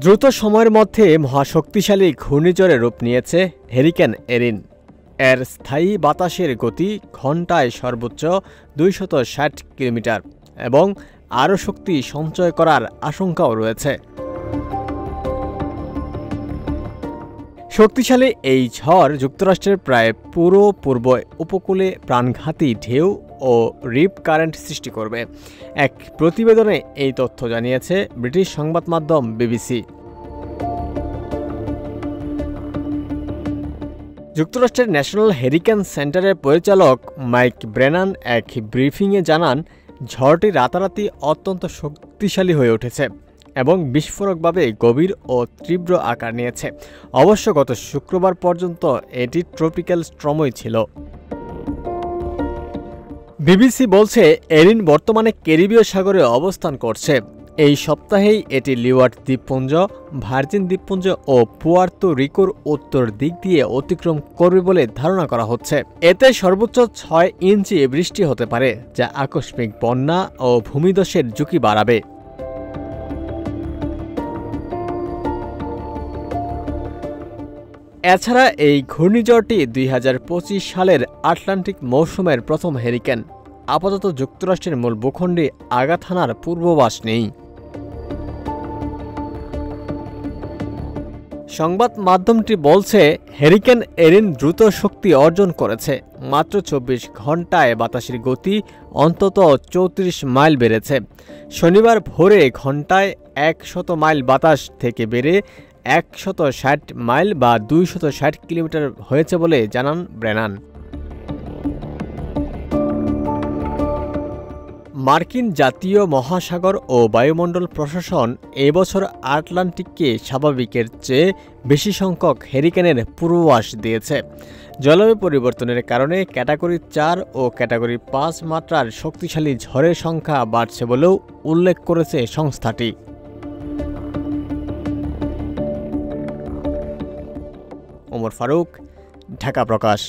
দ্রুত সময়ের মধ্যে মহাশক্তিশালী ঘূর্ণিঝড়ে রূপ নিয়েছে হ্যারিকেন এরিন। এর স্থায়ী বাতাসের গতি ঘণ্টায় সর্বোচ্চ ২৬০ কিলোমিটার এবং আরও শক্তি সঞ্চয় করার আশঙ্কাও রয়েছে। শক্তিশালী এই ঝড় যুক্তরাষ্ট্রের প্রায় পুরো পূর্ব উপকূলে প্রাণঘাতী ঢেউ ও রিপ কারেন্ট সৃষ্টি করবে। এক প্রতিবেদনে এই তথ্য জানিয়েছে ব্রিটিশ সংবাদ মাধ্যম বিবিসি। যুক্তরাষ্ট্রের ন্যাশনাল হ্যারিকেন সেন্টারের পরিচালক মাইক ব্রেনান এক ব্রিফিংয়ে জানান, ঝড়টি রাতারাতি অত্যন্ত শক্তিশালী হয়ে উঠেছে এবং বিস্ফোরকভাবে গভীর ও তীব্র আকার নিয়েছে। অবশ্য গত শুক্রবার পর্যন্ত এটি ট্রপিক্যাল স্টর্মই ছিল। বিবিসি বলছে, এরিন বর্তমানে ক্যারিবীয় সাগরে অবস্থান করছে। এই সপ্তাহেই এটি লিওয়ার্ড দ্বীপপুঞ্জ, ভার্জিন দ্বীপপুঞ্জ ও পুয়ার্তো রিকোর উত্তর দিক দিয়ে অতিক্রম করবে বলে ধারণা করা হচ্ছে। এতে সর্বোচ্চ ৬ ইঞ্চি বৃষ্টি হতে পারে, যা আকস্মিক বন্যা ও ভূমিধসের ঝুঁকি বাড়াবে। এছাড়া এই ঘূর্ণিঝড়টি ২০২৫ সালের আটলান্টিক মৌসুমের প্রথম হ্যারিকেন। আপাতত যুক্তরাষ্ট্রের মূল ভূখণ্ডে আঘাত হানার পূর্বাভাস নেই। সংবাদ মাধ্যমটি বলছে, হ্যারিকেন এরিন দ্রুত শক্তি অর্জন করেছে। মাত্র ২৪ ঘণ্টায় বাতাসের গতি অন্তত ৩৪ মাইল বেড়েছে। শনিবার ভোরে ঘণ্টায় ১০০ মাইল বাতাস থেকে বেড়ে ১৬০ মাইল বা ২৬০ কিলোমিটার হয়েছে বলে জানান ব্রেনান। মার্কিন জাতীয় মহাসাগর ও বায়ুমণ্ডল প্রশাসন এবছর আটলান্টিককে স্বাভাবিকের চেয়ে বেশি সংখ্যক হ্যারিকেনের পূর্বাভাস দিয়েছে। জলবায়ু পরিবর্তনের কারণে ক্যাটাগরি ৪ ও ক্যাটাগরি ৫ মাত্রার শক্তিশালী ঝড়ের সংখ্যা বাড়ছে বলেও উল্লেখ করেছে সংস্থাটি। ওমর ফারুক, ঢাকা প্রকাশ।